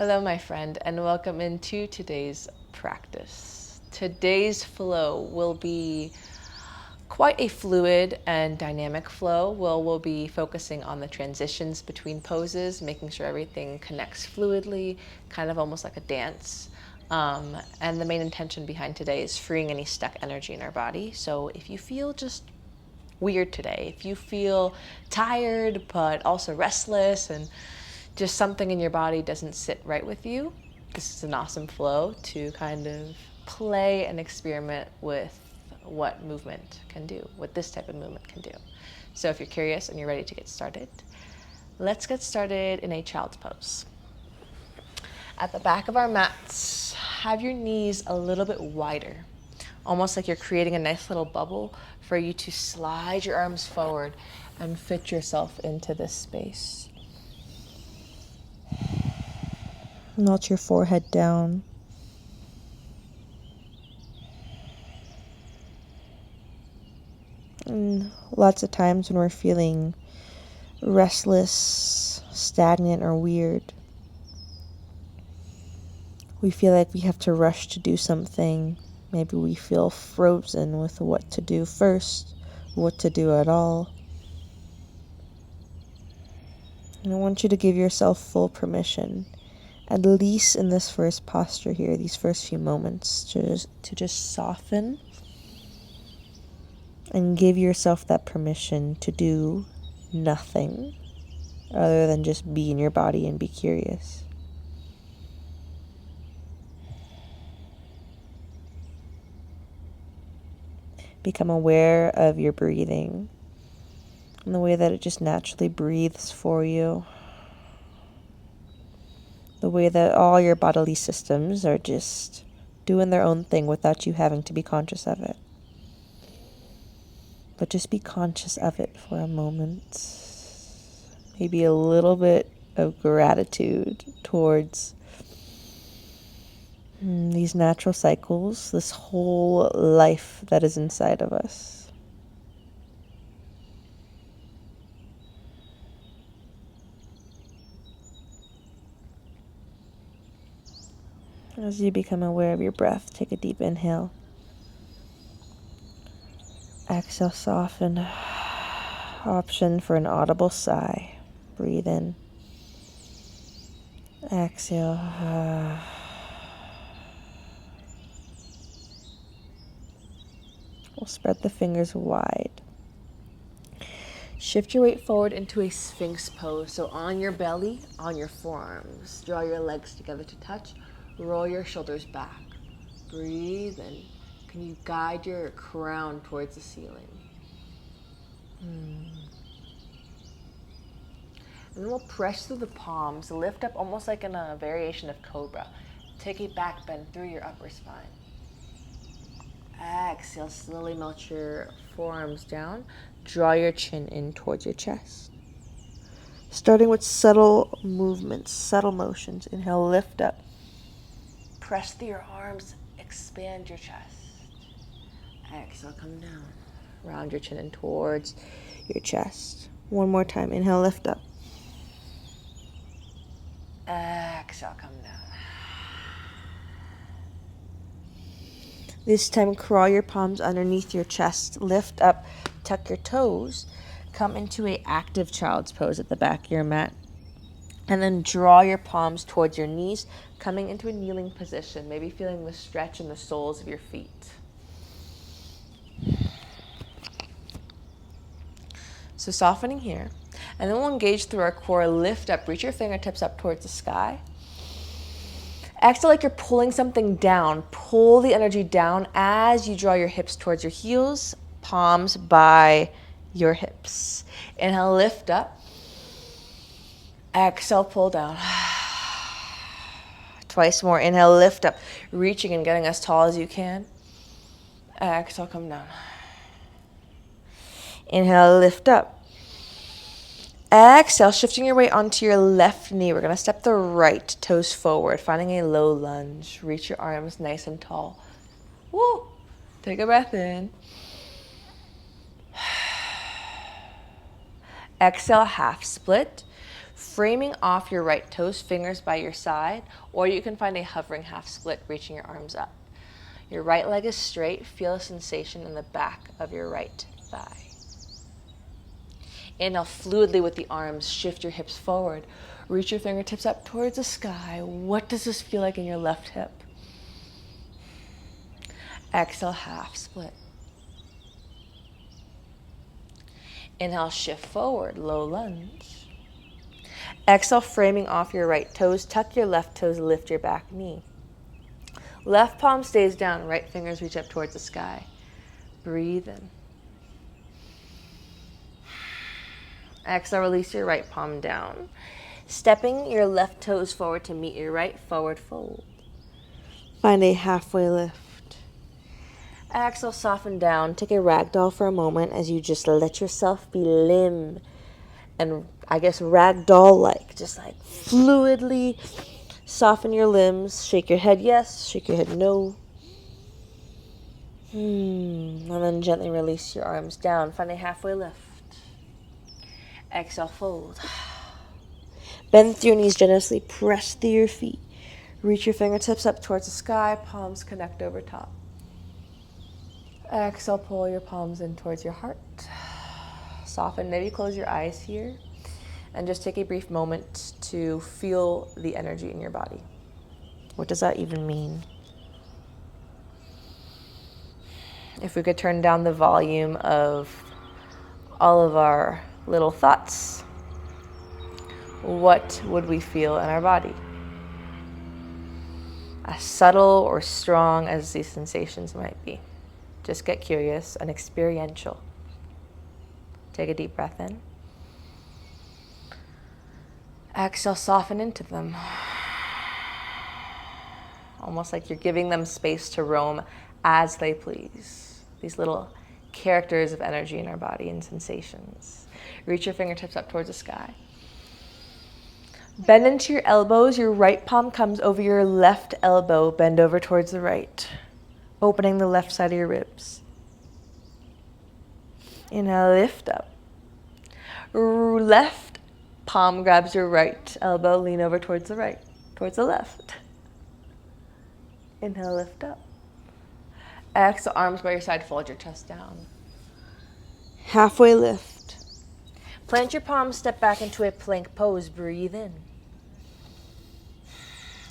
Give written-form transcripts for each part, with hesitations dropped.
Hello, my friend, and welcome into today's practice. Today's flow will be quite a fluid and dynamic flow. We'll be focusing on the transitions between poses, making sure everything connects fluidly, kind of almost like a dance. And the main intention behind today is freeing any stuck energy in our body. So if you feel just weird today, if you feel tired but also restless and just something in your body doesn't sit right with you, this is an awesome flow to kind of play and experiment with what movement can do, what this type of movement can do. So if you're curious and you're ready to get started, let's get started in a child's pose. At the back of our mats, have your knees a little bit wider, almost like you're creating a nice little bubble for you to slide your arms forward and fit yourself into this space. Melt your forehead down. And lots of times when we're feeling restless, stagnant, or weird, we feel like we have to rush to do something. Maybe we feel frozen with what to do first, what to do at all. And I want you to give yourself full permission, at least in this first posture here, these first few moments, to just soften and give yourself that permission to do nothing other than just be in your body and be curious. Become aware of your breathing and the way that it just naturally breathes for you. The way that all your bodily systems are just doing their own thing without you having to be conscious of it. But just be conscious of it for a moment. Maybe a little bit of gratitude towards these natural cycles, this whole life that is inside of us. As you become aware of your breath, take a deep inhale. Exhale, soften. Option for an audible sigh. Breathe in. Exhale. We'll spread the fingers wide. Shift your weight forward into a sphinx pose. So on your belly, on your forearms. Draw your legs together to touch. Roll your shoulders back. Breathe in. Can you guide your crown towards the ceiling? And then we'll press through the palms, lift up almost like in a variation of cobra. Take a back bend through your upper spine. Exhale, slowly melt your forearms down. Draw your chin in towards your chest. Starting with subtle movements, subtle motions. Inhale, lift up. Press through your arms, expand your chest. Exhale, come down. Round your chin in towards your chest. One more time. Inhale, lift up. Exhale, come down. This time, crawl your palms underneath your chest. Lift up, tuck your toes. Come into an active child's pose at the back of your mat. And then draw your palms towards your knees, coming into a kneeling position. Maybe feeling the stretch in the soles of your feet. So softening here. And then we'll engage through our core. Lift up, reach your fingertips up towards the sky. Exhale like you're pulling something down. Pull the energy down as you draw your hips towards your heels, palms by your hips. Inhale, lift up. Exhale, pull down. Twice more. Inhale, lift up, reaching and getting as tall as you can. Exhale, come down. Inhale, lift up. Exhale, shifting your weight onto your left knee. We're going to step the right toes forward, finding a low lunge. Reach your arms nice and tall. Woo! Take a breath in. Exhale, half split. framing off your right toes, fingers by your side, or you can find a hovering half split, reaching your arms up. Your right leg is straight. Feel a sensation in the back of your right thigh. Inhale fluidly with the arms. Shift your hips forward. Reach your fingertips up towards the sky. What does this feel like in your left hip? Exhale, half split. Inhale, shift forward, low lunge. Exhale, framing off your right toes. Tuck your left toes, lift your back knee. Left palm stays down, right fingers reach up towards the sky. Breathe in. Exhale, release your right palm down. Stepping your left toes forward to meet your right, forward fold. Find a halfway lift. Exhale, soften down. Take a ragdoll for a moment as you just let yourself be limb and ragdoll-like. Just like fluidly soften your limbs. Shake your head yes, shake your head no. And then gently release your arms down. Find a halfway lift. Exhale, fold. Bend through your knees generously. Press through your feet. Reach your fingertips up towards the sky. Palms connect over top. Exhale, pull your palms in towards your heart. Soften. Maybe close your eyes here. And just take a brief moment to feel the energy in your body. What does that even mean? If we could turn down the volume of all of our little thoughts, what would we feel in our body? As subtle or strong as these sensations might be. Just get curious and experiential. Take a deep breath in. Exhale, soften into them. Almost like you're giving them space to roam as they please. These little characters of energy in our body and sensations. Reach your fingertips up towards the sky. Bend into your elbows. Your right palm comes over your left elbow. Bend over towards the right, opening the left side of your ribs. Inhale, lift up. Left palm grabs your right elbow. Lean over towards the right, towards the left. Inhale, lift up. Exhale, arms by your side, fold your chest down. Halfway lift. Plant your palms, step back into a plank pose. Breathe in.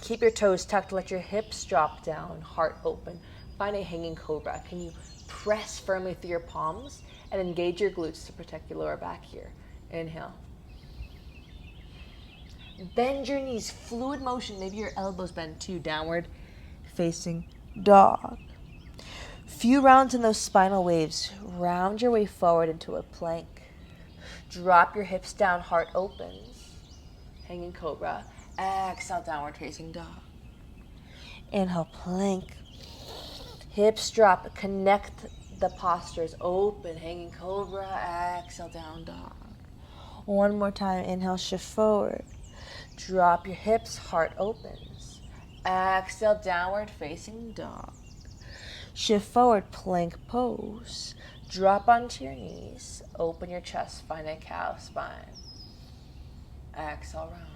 Keep your toes tucked, let your hips drop down, heart open. Find a hanging cobra. Can you press firmly through your palms and engage your glutes to protect your lower back here? Inhale. Bend your knees, fluid motion. Maybe your elbows bend too. Downward facing dog. Few rounds in those spinal waves. Round your way forward into a plank. Drop your hips down, heart opens. Hanging cobra. Exhale, downward facing dog. Inhale, plank. Hips drop, connect the postures. Open, hanging cobra. Exhale, down dog. One more time. Inhale, shift forward. Drop your hips, heart opens. Exhale, downward facing dog. Shift forward, plank pose. Drop onto your knees. Open your chest, find a cow spine. Exhale, round.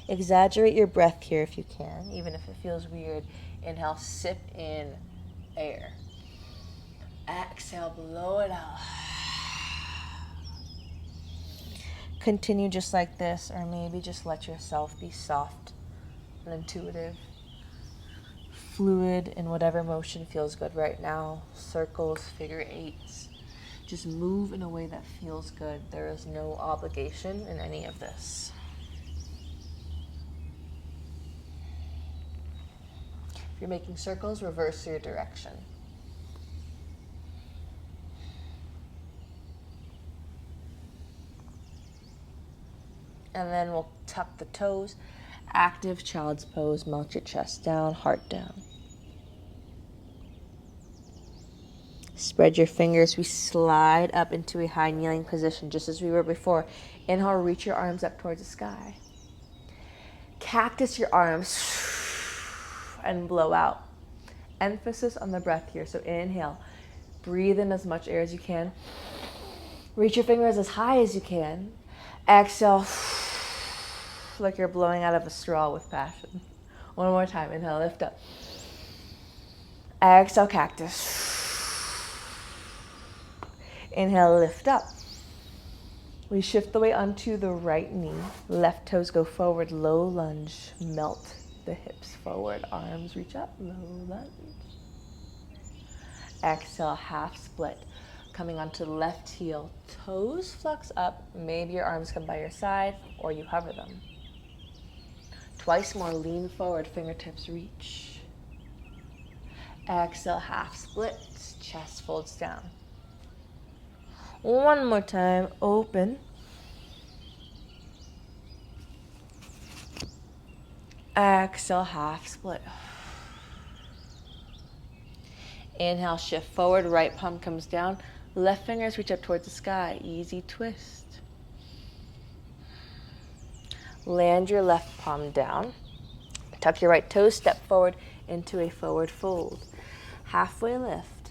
Exaggerate your breath here if you can, even if it feels weird. Inhale, sip in air. Exhale, blow it out. Continue just like this, or maybe just let yourself be soft and intuitive. Fluid in whatever motion feels good right now. Circles, figure eights. Just move in a way that feels good. There is no obligation in any of this. If you're making circles, reverse your direction. And then we'll tuck the toes. Active child's pose. Melt your chest down, heart down. Spread your fingers. We slide up into a high kneeling position, just as we were before. Inhale, reach your arms up towards the sky. Cactus your arms and blow out. Emphasis on the breath here. So inhale. Breathe in as much air as you can. Reach your fingers as high as you can. Exhale, like you're blowing out of a straw with passion. One more time. Inhale, lift up. Exhale, cactus. Inhale, lift up. We shift the weight onto the right knee. Left toes go forward, low lunge. Melt the hips forward. Arms reach up, low lunge. Exhale, half split. Coming onto the left heel. Toes flex up. Maybe your arms come by your side or you hover them. Twice more, lean forward, fingertips reach. Exhale, half split. Chest folds down. One more time, open. Exhale, half split. Inhale, shift forward, right palm comes down. Left fingers reach up towards the sky, easy twist. Land your left palm down. Tuck your right toes, step forward into a forward fold. Halfway lift.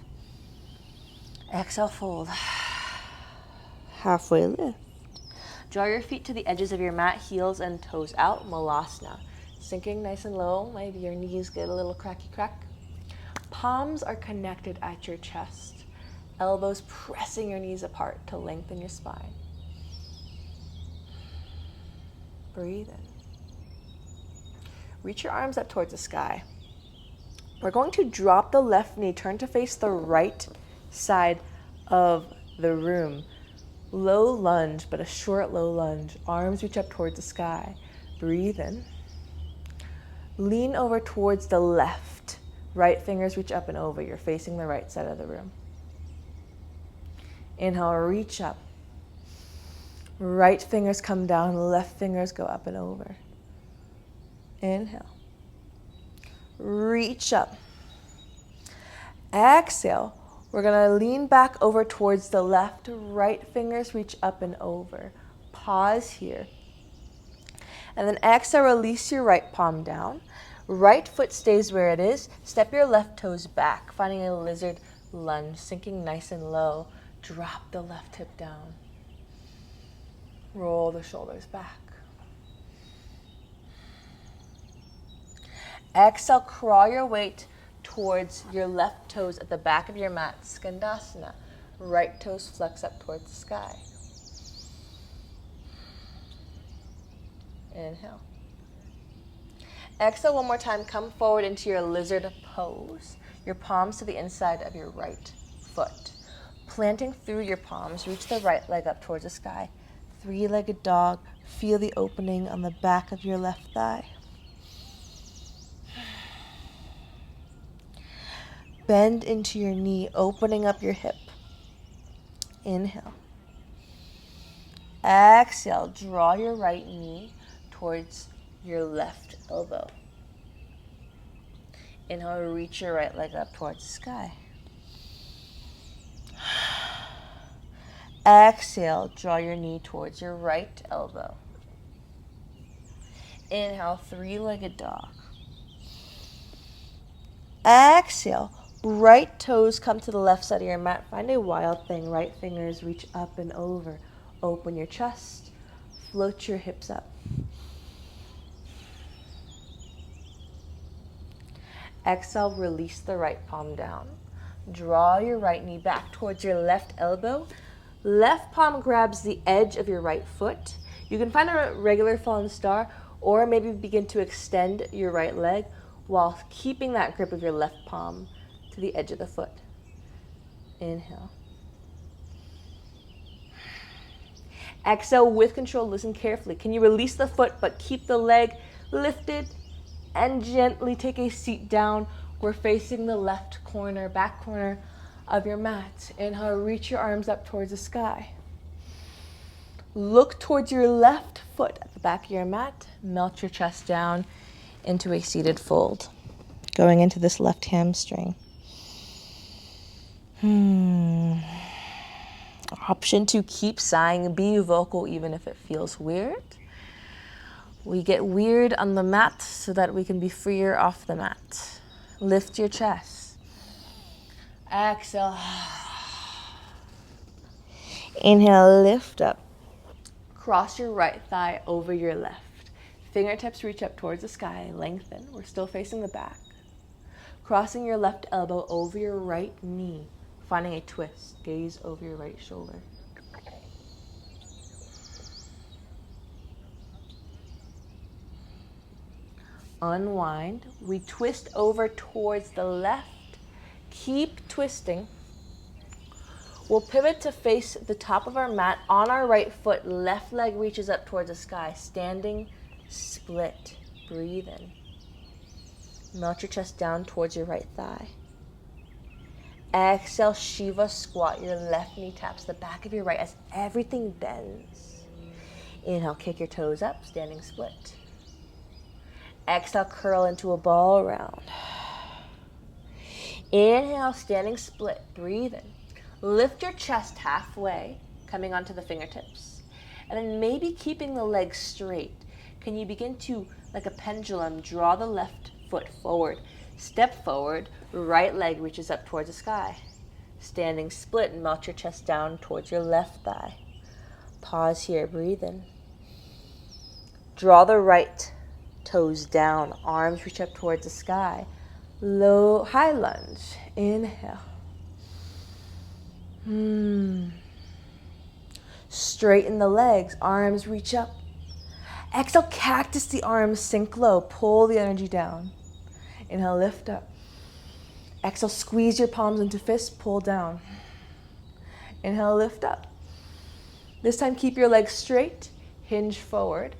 Exhale, fold. Halfway lift. Draw your feet to the edges of your mat, heels and toes out, Malasana. Sinking nice and low, maybe your knees get a little cracky crack. Palms are connected at your chest. Elbows pressing your knees apart to lengthen your spine. Breathe in. Reach your arms up towards the sky. We're going to drop the left knee, turn to face the right side of the room. Low lunge, but a short low lunge. Arms reach up towards the sky. Breathe in. Lean over towards the left. Right fingers reach up and over. You're facing the right side of the room. Inhale, reach up. Right fingers come down, left fingers go up and over. Inhale. Reach up. Exhale. We're going to lean back over towards the left. Right fingers reach up and over. Pause here. And then exhale, release your right palm down. Right foot stays where it is. Step your left toes back, finding a lizard lunge, sinking nice and low. Drop the left hip down. Roll the shoulders back. Exhale, crawl your weight towards your left toes at the back of your mat, Skandasana. Right toes flex up towards the sky. Inhale. Exhale one more time, come forward into your lizard pose. Your palms to the inside of your right foot. Planting through your palms, reach the right leg up towards the sky. Three-legged dog, feel the opening on the back of your left thigh. Bend into your knee, opening up your hip. Inhale. Exhale, draw your right knee towards your left elbow. Inhale, reach your right leg up towards the sky. Exhale, draw your knee towards your right elbow. Inhale, three-legged dog. Exhale, right toes come to the left side of your mat. Find a wild thing. Right fingers reach up and over. Open your chest. Float your hips up. Exhale, release the right palm down. Draw your right knee back towards your left elbow. Left palm grabs the edge of your right foot. You can find a regular fallen star or maybe begin to extend your right leg while keeping that grip of your left palm to the edge of the foot. Inhale. Exhale with control, listen carefully. Can you release the foot but keep the leg lifted and gently take a seat down? We're facing the left corner, back corner of your mat. Inhale, reach your arms up towards the sky. Look towards your left foot at the back of your mat. Melt your chest down into a seated fold. Going into this left hamstring. Option to keep sighing, be vocal even if it feels weird. We get weird on the mat so that we can be freer off the mat. Lift your chest. Exhale. Inhale, lift up. Cross your right thigh over your left. Fingertips reach up towards the sky, lengthen. We're still facing the back. Crossing your left elbow over your right knee, finding a twist. Gaze over your right shoulder. Unwind. We twist over towards the left. Keep twisting. We'll pivot to face the top of our mat on our right foot. Left leg reaches up towards the sky. Standing split. Breathe in. Melt your chest down towards your right thigh. Exhale, Shiva squat. Your left knee taps the back of your right as everything bends. Inhale, kick your toes up, standing split. Exhale, curl into a ball round. Inhale, standing split. Breathe in. Lift your chest halfway, coming onto the fingertips. And then maybe keeping the legs straight. Can you begin to, like a pendulum, draw the left foot forward. Step forward, right leg reaches up towards the sky. Standing split and melt your chest down towards your left thigh. Pause here, breathe in. Draw the right toes down, arms reach up towards the sky. Low, high lunge, inhale. Straighten the legs, arms reach up. Exhale, cactus the arms, sink low, pull the energy down. Inhale, lift up. Exhale, squeeze your palms into fists, pull down. Inhale, lift up. This time, keep your legs straight, hinge forward.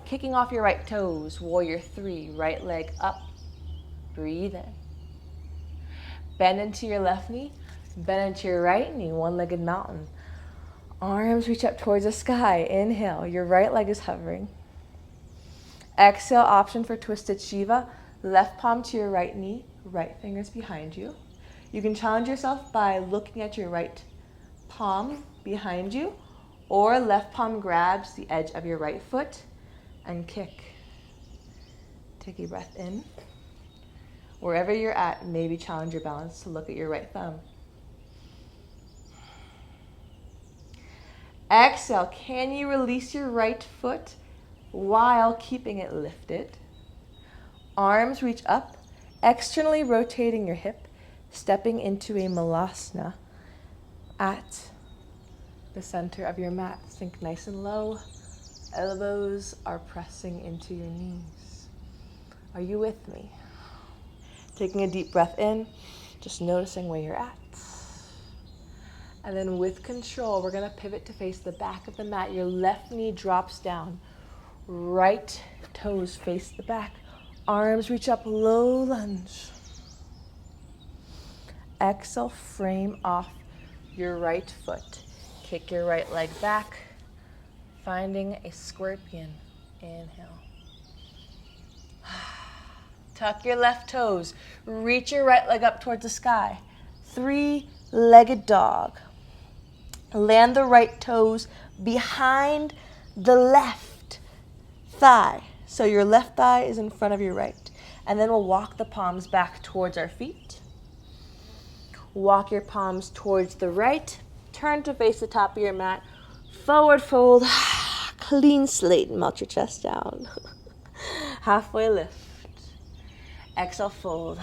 Kicking off your right toes, warrior three, right leg up. Breathe in. Bend into your left knee, bend into your right knee, one-legged mountain. Arms reach up towards the sky. Inhale, your right leg is hovering. Exhale, option for twisted Shiva. Left palm to your right knee, right fingers behind you. You can challenge yourself by looking at your right palm behind you, or left palm grabs the edge of your right foot and kick. Take a breath in. Wherever you're at, maybe challenge your balance to look at your right thumb. Exhale, can you release your right foot while keeping it lifted? Arms reach up, externally rotating your hip, stepping into a malasana at the center of your mat. Sink nice and low. Elbows are pressing into your knees. Are you with me? Taking a deep breath in, just noticing where you're at. And then with control, we're gonna pivot to face the back of the mat. Your left knee drops down. Right toes face the back. Arms reach up, low lunge. Exhale, frame off your right foot. Kick your right leg back, finding a scorpion. Inhale. Tuck your left toes. Reach your right leg up towards the sky. Three-legged dog. Land the right toes behind the left thigh. So your left thigh is in front of your right. And then we'll walk the palms back towards our feet. Walk your palms towards the right. Turn to face the top of your mat. Forward fold. Clean slate. Melt your chest down. Halfway lift. Exhale, fold.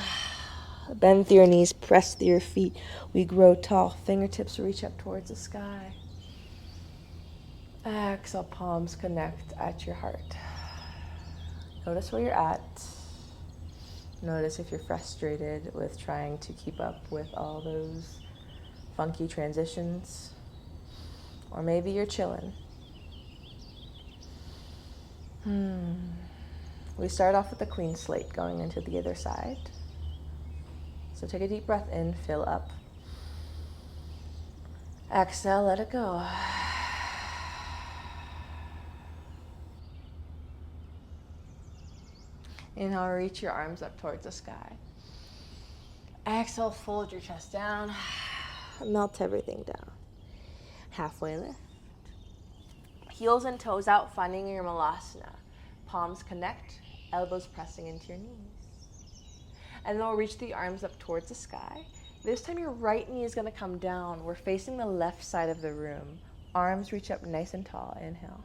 Bend through your knees, press through your feet. We grow tall. Fingertips reach up towards the sky. Exhale, palms connect at your heart. Notice where you're at. Notice if you're frustrated with trying to keep up with all those funky transitions. Or maybe you're chilling. We start off with a clean slate going into the other side. So take a deep breath in, fill up. Exhale, let it go. Inhale, reach your arms up towards the sky. Exhale, fold your chest down. Melt everything down. Halfway lift. Heels and toes out, finding your malasana. Palms connect, elbows pressing into your knees. And then we'll reach the arms up towards the sky. This time your right knee is gonna come down. We're facing the left side of the room. Arms reach up nice and tall, inhale.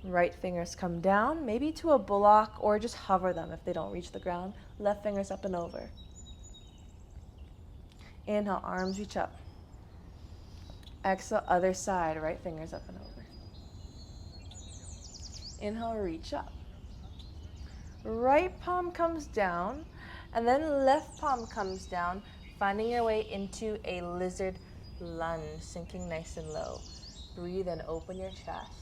Right fingers come down, maybe to a bullock, or just hover them if they don't reach the ground. Left fingers up and over. Inhale, arms reach up. Exhale, other side, right fingers up and over. Inhale, reach up. Right palm comes down, and then left palm comes down, finding your way into a lizard lunge, sinking nice and low. Breathe in, open your chest.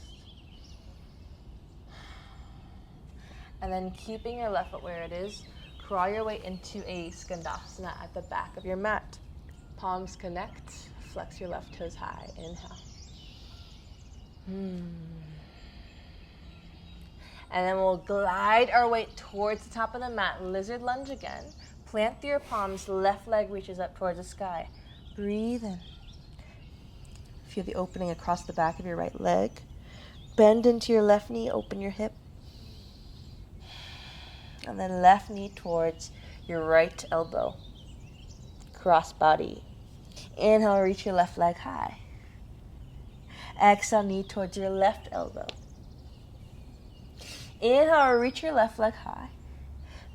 And then keeping your left foot where it is, crawl your way into a skandasana at the back of your mat. Palms connect, flex your left toes high. Inhale. And then we'll glide our way towards the top of the mat, lizard lunge again. Plant through your palms, left leg reaches up towards the sky. Breathe in. Feel the opening across the back of your right leg. Bend into your left knee, open your hip. And then left knee towards your right elbow. Cross body. Inhale, reach your left leg high. Exhale, knee towards your left elbow. Inhale, reach your left leg high.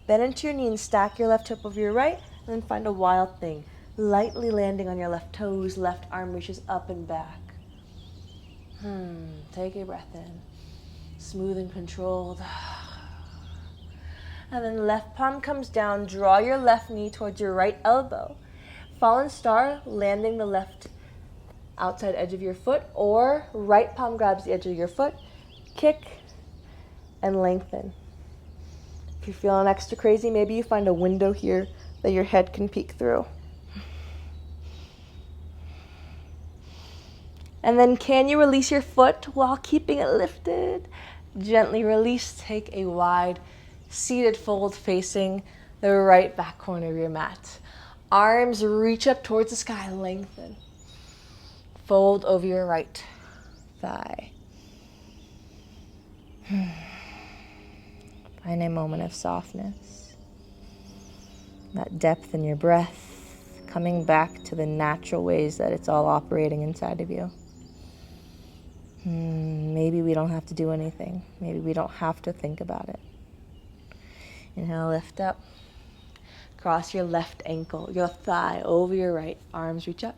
Bend into your knee and stack your left hip over your right, and then find a wild thing. Lightly landing on your left toes, left arm reaches up and back. Take a breath in. Smooth and controlled. And then left palm comes down, draw your left knee towards your right elbow. Fallen star, landing the left outside edge of your foot, or right palm grabs the edge of your foot. Kick and lengthen. If you're feeling extra crazy, maybe you find a window here that your head can peek through. And then can you release your foot while keeping it lifted? Gently release, take a wide seated fold facing the right back corner of your mat. Arms reach up towards the sky, lengthen. Fold over your right thigh. Find a moment of softness. That depth in your breath, coming back to the natural ways that it's all operating inside of you. Maybe we don't have to do anything. Maybe we don't have to think about it. Inhale, lift up. Cross your left ankle, your thigh over your right. Arms reach up.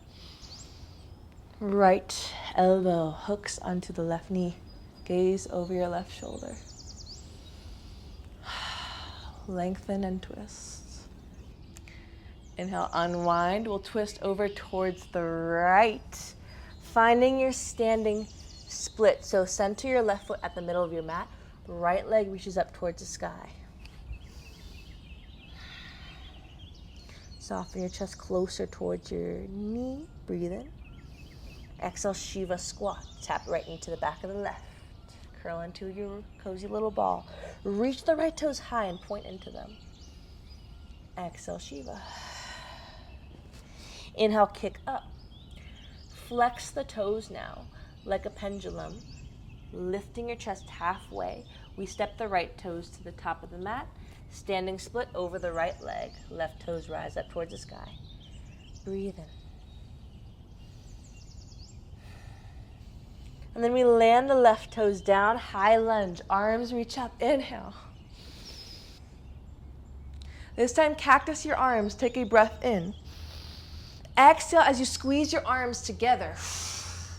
Right elbow hooks onto the left knee. Gaze over your left shoulder. Lengthen and twist. Inhale, unwind. We'll twist over towards the right. Finding your standing split. So center your left foot at the middle of your mat. Right leg reaches up towards the sky. Soften your chest closer towards your knee. Breathe in. Exhale, Shiva squat. Tap right into the back of the left. Curl into your cozy little ball. Reach the right toes high and point into them. Exhale, Shiva. Inhale, kick up. Flex the toes now like a pendulum. Lifting your chest halfway. We step the right toes to the top of the mat. Standing split over the right leg. Left toes rise up towards the sky. Breathe in. And then we land the left toes down, high lunge, arms reach up, inhale. This time, cactus your arms, take a breath in. Exhale as you squeeze your arms together,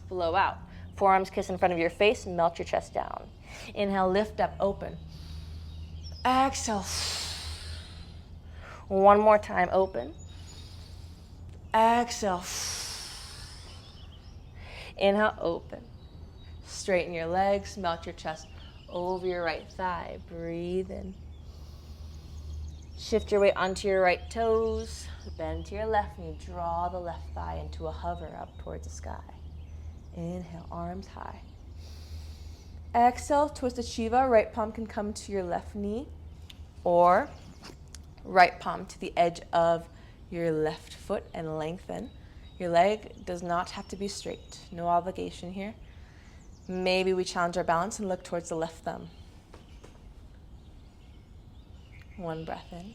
blow out. Forearms kiss in front of your face, melt your chest down. Inhale, lift up, open. Exhale. One more time, open. Exhale. Inhale, open. Straighten your legs, melt your chest over your right thigh. Breathe in. Shift your weight onto your right toes. Bend to your left knee. Draw the left thigh into a hover up towards the sky. Inhale, arms high. Exhale, twisted Shiva. Right palm can come to your left knee or right palm to the edge of your left foot and lengthen. Your leg does not have to be straight. No obligation here. Maybe we challenge our balance and look towards the left thumb. One breath in.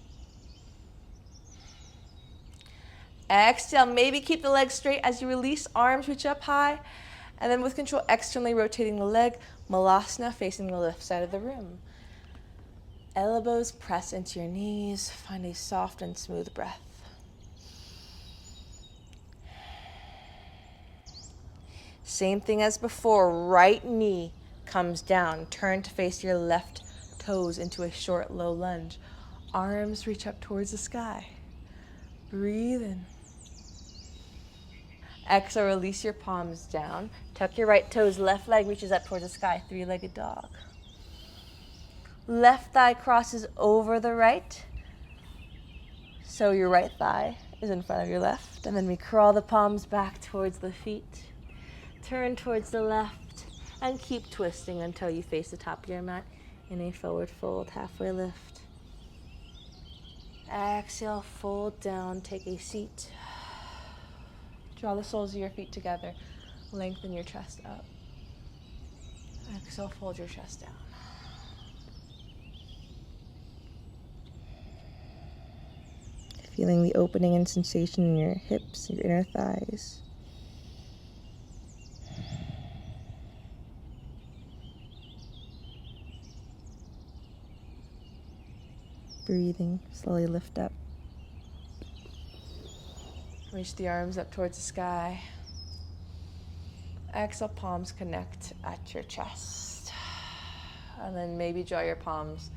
Exhale, maybe keep the legs straight as you release. Arms reach up high. And then with control, externally rotating the leg, Malasana, facing the left side of the room. Elbows press into your knees. Find a soft and smooth breath. Same thing as before. Right knee comes down. Turn to face your left toes into a short, low lunge. Arms reach up towards the sky. Breathe in. Exhale, release your palms down. Tuck your right toes. Left leg reaches up towards the sky. Three-legged dog. Left thigh crosses over the right. So your right thigh is in front of your left. And then we crawl the palms back towards the feet. Turn towards the left and keep twisting until you face the top of your mat in a forward fold, halfway lift. Exhale, fold down, take a seat. Draw the soles of your feet together. Lengthen your chest up. Exhale, fold your chest down. Feeling the opening and sensation in your hips, your inner thighs. Breathing, slowly lift up. Reach the arms up towards the sky. Exhale, palms connect at your chest. And then maybe draw your palms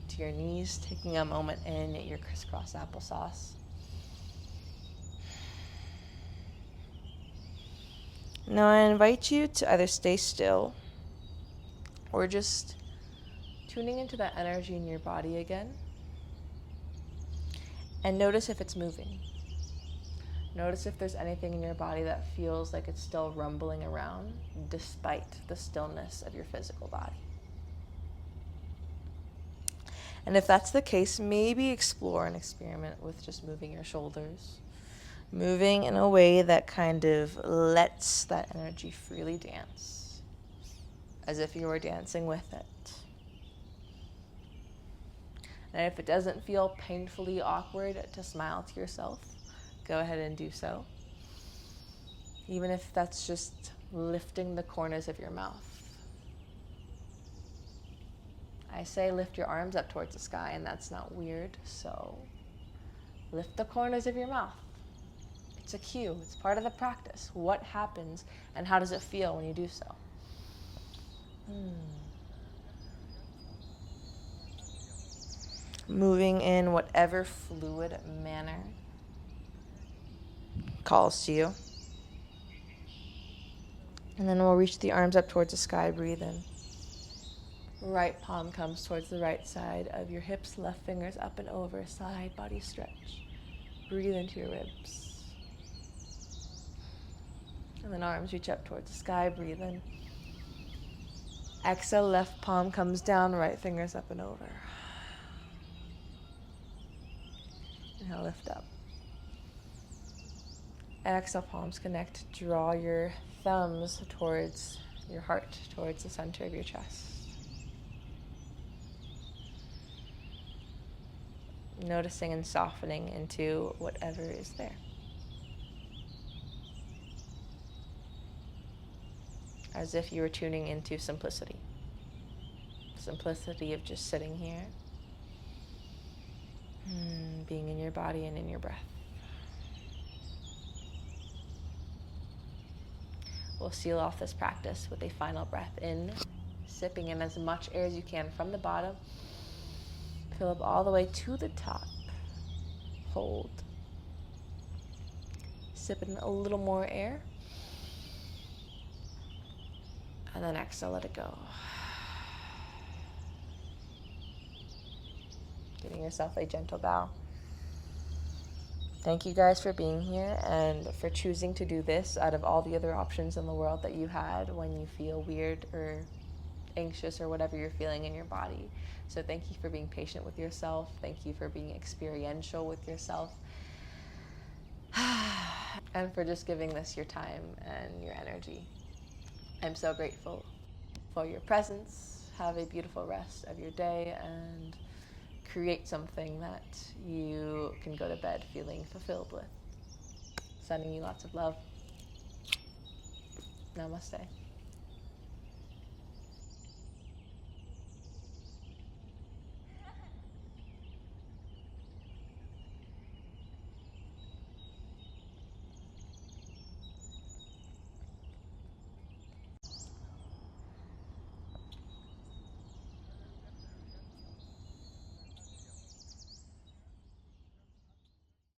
to your knees, taking a moment in your crisscross applesauce. Now I invite you to either stay still or just tuning into that energy in your body again. And notice if it's moving. Notice if there's anything in your body that feels like it's still rumbling around despite the stillness of your physical body. And if that's the case, maybe explore and experiment with just moving your shoulders. Moving in a way that kind of lets that energy freely dance, as if you were dancing with it. And if it doesn't feel painfully awkward to smile to yourself, go ahead and do so. Even if that's just lifting the corners of your mouth. I say lift your arms up towards the sky, and that's not weird, so lift the corners of your mouth. It's a cue. It's part of the practice. What happens and how does it feel when you do so? Moving in whatever fluid manner calls to you. And then we'll reach the arms up towards the sky. Breathe in. Right palm comes towards the right side of your hips. Left fingers up and over. Side body stretch. Breathe into your ribs. And then arms reach up towards the sky. Breathe in. Exhale, left palm comes down. Right fingers up and over. Inhale, lift up. Exhale, palms connect. Draw your thumbs towards your heart, towards the center of your chest. Noticing and softening into whatever is there. As if you were tuning into simplicity. Simplicity of just sitting here. Being in your body and in your breath. We'll seal off this practice with a final breath in, sipping in as much air as you can from the bottom. Fill up all the way to the top. Hold. Sip in a little more air. And then exhale, let it go. Giving yourself a gentle bow. Thank you guys for being here and for choosing to do this out of all the other options in the world that you had when you feel weird or anxious or whatever you're feeling in your body. So thank you for being patient with yourself. Thank you for being experiential with yourself. And for just giving this your time and your energy. I'm so grateful for your presence. Have a beautiful rest of your day and create something that you can go to bed feeling fulfilled with. Sending you lots of love. Namaste.